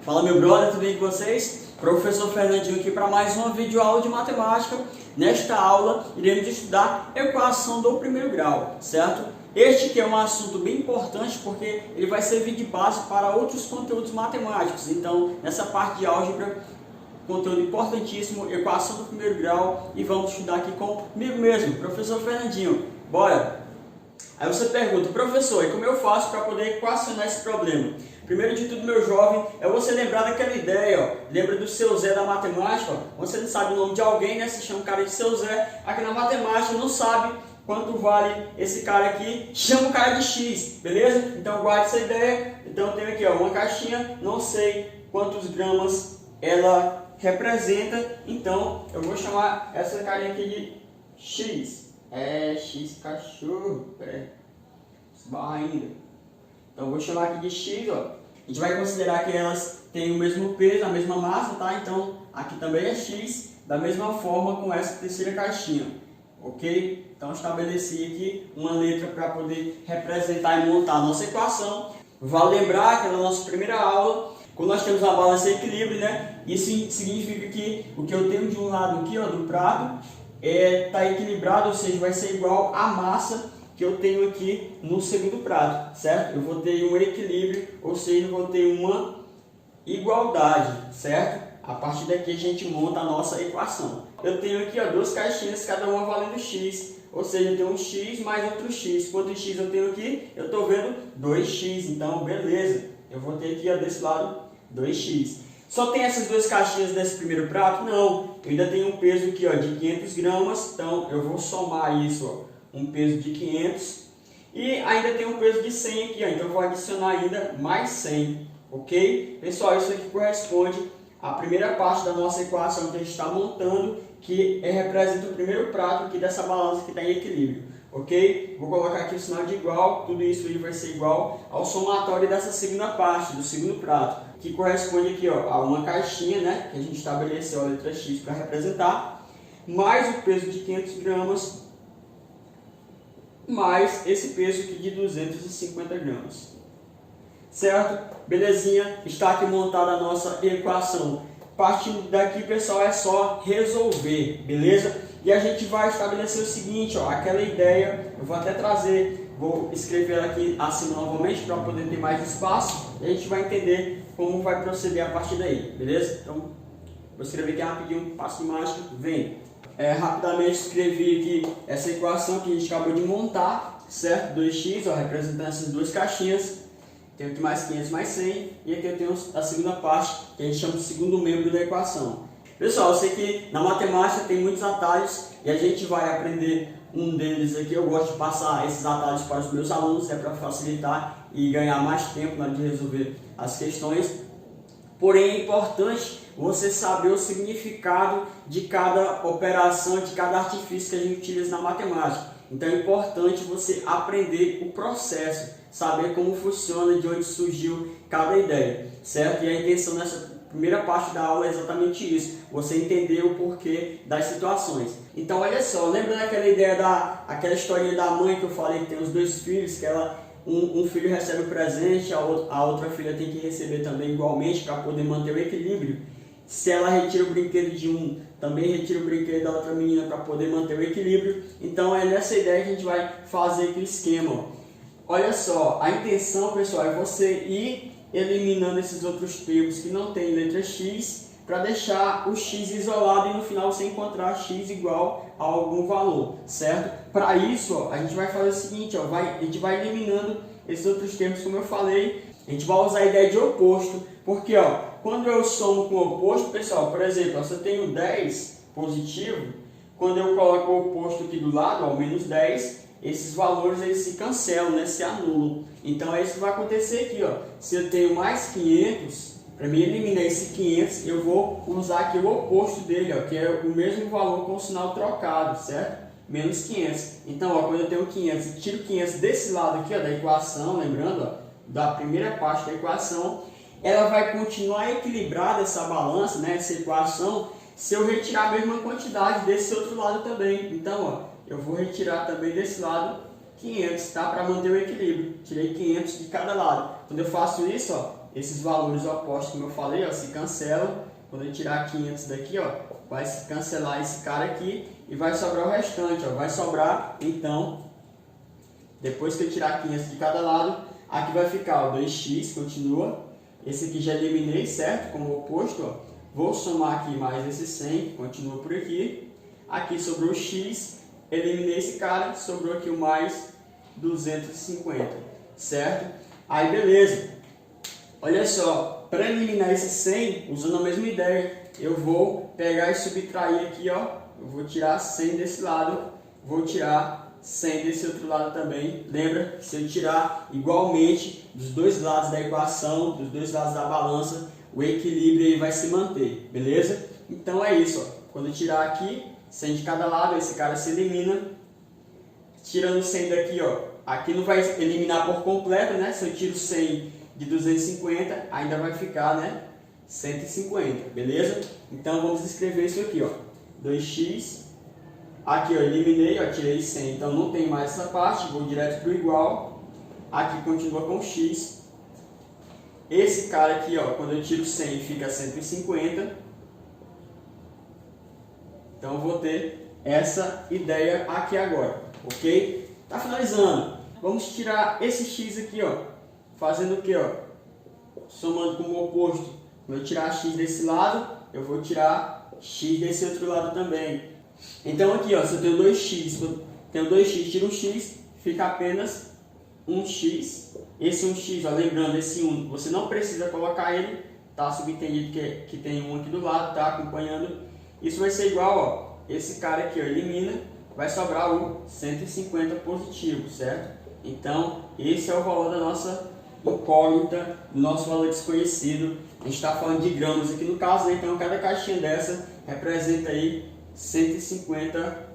Fala meu brother, tudo bem com vocês? Professor Fernandinho aqui para mais uma videoaula de matemática. Nesta aula iremos estudar equação do primeiro grau, certo? Este que é um assunto bem importante porque ele vai servir de base para outros conteúdos matemáticos. Então, nessa parte de álgebra, conteúdo importantíssimo, equação do primeiro grau, e vamos estudar aqui comigo mesmo, professor Fernandinho. Bora! Aí você pergunta, professor, e como eu faço para poder equacionar esse problema? Primeiro de tudo, meu jovem, é você lembrar daquela ideia, ó. Lembra do seu Zé da matemática? Ó. Você não sabe o nome de alguém, né? Se chama o cara de seu Zé. Aqui na matemática não sabe quanto vale esse cara aqui, chama o cara de X, beleza? Então guarde essa ideia. Então eu tenho aqui, ó, uma caixinha, não sei quantos gramas ela representa, então eu vou chamar essa carinha aqui de X. É X cachorro, peraí, esbarra ainda. Então eu vou chamar aqui de X, ó. A gente vai considerar que elas têm o mesmo peso, a mesma massa, tá? Então aqui também é X, da mesma forma com essa terceira caixinha, ok? Então estabeleci aqui uma letra para poder representar e montar a nossa equação. Vale lembrar que na nossa primeira aula, quando nós temos uma balança de equilíbrio, né? Isso significa que o que eu tenho de um lado aqui, ó, do prato, está equilibrado, ou seja, vai ser igual à massa que eu tenho aqui no segundo prato, certo? Eu vou ter um equilíbrio, ou seja, eu vou ter uma igualdade, certo? A partir daqui a gente monta a nossa equação. Eu tenho aqui, ó, duas caixinhas, cada uma valendo x, ou seja, eu tenho um x mais outro x. Quanto x eu tenho aqui? Eu estou vendo 2x, então beleza. Eu vou ter aqui, ó, desse lado 2x. Só tem essas duas caixinhas desse primeiro prato? Não, eu ainda tenho um peso aqui, ó, de 500 gramas, então eu vou somar isso, ó. Um peso de 500 e ainda tem um peso de 100 aqui, ó, então eu vou adicionar ainda mais 100, ok? Pessoal, isso aqui corresponde à primeira parte da nossa equação que a gente está montando, que representa o primeiro prato aqui dessa balança que está em equilíbrio, ok? Vou colocar aqui o sinal de igual, tudo isso aí vai ser igual ao somatório dessa segunda parte, do segundo prato, que corresponde aqui, ó, a uma caixinha, né, que a gente estabeleceu a letra X para representar, mais o peso de 500 gramas, mais esse peso aqui de 250 gramas. Certo? Belezinha? Está aqui montada a nossa equação. Partindo daqui, pessoal, é só resolver, beleza? E a gente vai estabelecer o seguinte, ó, aquela ideia, eu vou até trazer, vou escrever ela aqui acima novamente para poder ter mais espaço, e a gente vai entender como vai proceder a partir daí, beleza? Então, vou escrever aqui rapidinho, passo de mágica, vem. Rapidamente escrevi aqui essa equação que a gente acabou de montar, certo? 2x, ó, representando essas duas caixinhas. Tenho aqui mais 500 mais 100 e aqui eu tenho a segunda parte, que a gente chama de segundo membro da equação. Pessoal, eu sei que na matemática tem muitos atalhos e a gente vai aprender um deles aqui. Eu gosto de passar esses atalhos para os meus alunos, é para facilitar e ganhar mais tempo na hora de resolver as questões. Porém, é importante você saber o significado de cada operação, de cada artifício que a gente utiliza na matemática. Então é importante você aprender o processo, saber como funciona, de onde surgiu cada ideia, certo? E a intenção nessa primeira parte da aula é exatamente isso, você entender o porquê das situações. Então olha só, lembra daquela ideia, aquela historinha da mãe que eu falei que tem os dois filhos, que um filho recebe o presente, a outra filha tem que receber também igualmente para poder manter o equilíbrio. Se ela retira o brinquedo de um, também retira o brinquedo da outra menina para poder manter o equilíbrio. Então é nessa ideia que a gente vai fazer aqui o esquema. Olha só, a intenção, pessoal, é você ir eliminando esses outros termos que não tem letra X, para deixar o X isolado e no final você encontrar X igual a algum valor, certo? Para isso, ó, a gente vai fazer o seguinte, ó, a gente vai eliminando esses outros termos, como eu falei. A gente vai usar a ideia de oposto, porque ó, quando eu somo com o oposto, pessoal, por exemplo, ó, se eu tenho 10 positivo, quando eu coloco o oposto aqui do lado, ó, menos 10, esses valores eles se cancelam, né, se anulam. Então é isso que vai acontecer aqui, ó. Se eu tenho mais 500, para mim eliminar esse 500, eu vou usar aqui o oposto dele, ó, que é o mesmo valor com o sinal trocado, certo? Menos 500. Então, ó, quando eu tenho 500 e tiro 500 desse lado aqui, ó, da equação, lembrando, ó, da primeira parte da equação, ela vai continuar equilibrada, essa balança, né, essa equação, se eu retirar a mesma quantidade desse outro lado também. Então, ó, eu vou retirar também desse lado 500, tá? Para manter o equilíbrio. Tirei 500 de cada lado. Quando eu faço isso, ó, esses valores opostos, como eu falei, ó, se cancelam. Quando eu tirar 500 daqui, ó, vai se cancelar esse cara aqui e vai sobrar o restante, ó. Vai sobrar, então, depois que eu tirar 500 de cada lado, aqui vai ficar o 2x, continua. Esse aqui já eliminei, certo? Como oposto, ó. Vou somar aqui mais esse 100, continua por aqui. Aqui sobrou o x, eliminei esse cara, sobrou aqui o mais 250, certo? Aí beleza, olha só, para eliminar esse 100, usando a mesma ideia, eu vou pegar e subtrair aqui, ó, eu vou tirar 100 desse lado, vou tirar 100 desse outro lado também. Lembra que se eu tirar igualmente dos dois lados da equação, dos dois lados da balança, o equilíbrio aí vai se manter, beleza? Então é isso, ó. Quando eu tirar aqui 100 de cada lado, esse cara se elimina. Tirando 100 daqui, ó, aqui não vai eliminar por completo, né? Se eu tiro 100 de 250, ainda vai ficar, né, 150, beleza? Então vamos escrever isso aqui, ó, 2x, aqui, ó, eliminei, ó, tirei 100, então não tem mais essa parte, vou direto para o igual, aqui continua com x, esse cara aqui, ó, quando eu tiro 100 fica 150, então eu vou ter essa ideia aqui agora, ok? Tá finalizando, vamos tirar esse x aqui, ó, fazendo o que, ó, somando com o oposto. Quando eu tirar x desse lado, eu vou tirar x desse outro lado também. Então aqui, ó, se eu tenho 2x, tenho 2x, tiro um x, fica apenas 1x. Esse 1x, ó, lembrando, esse 1, você não precisa colocar ele, tá subentendido que tem um aqui do lado, tá acompanhando. Isso vai ser igual, ó, esse cara aqui, ó, elimina, vai sobrar o 150 positivo, certo? Então, esse é o valor da nossa incógnita, do nosso valor desconhecido. A gente está falando de gramas aqui no caso, né? Então cada caixinha dessa representa aí 150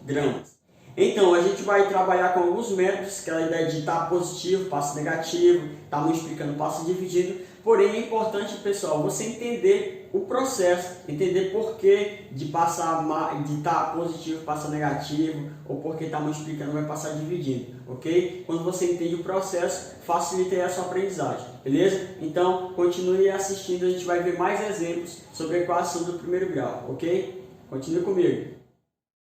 gramas. Então a gente vai trabalhar com alguns métodos, aquela ideia de estar positivo, passo negativo, estar multiplicando, passo dividindo. Porém é importante, pessoal, você entender o processo, entender por que de passar de estar positivo passa negativo, ou por que está multiplicando vai passar dividindo, ok? Quando você entende o processo, facilita aí a sua aprendizagem, beleza? Então continue assistindo, a gente vai ver mais exemplos sobre a equação do primeiro grau, ok? Continue comigo.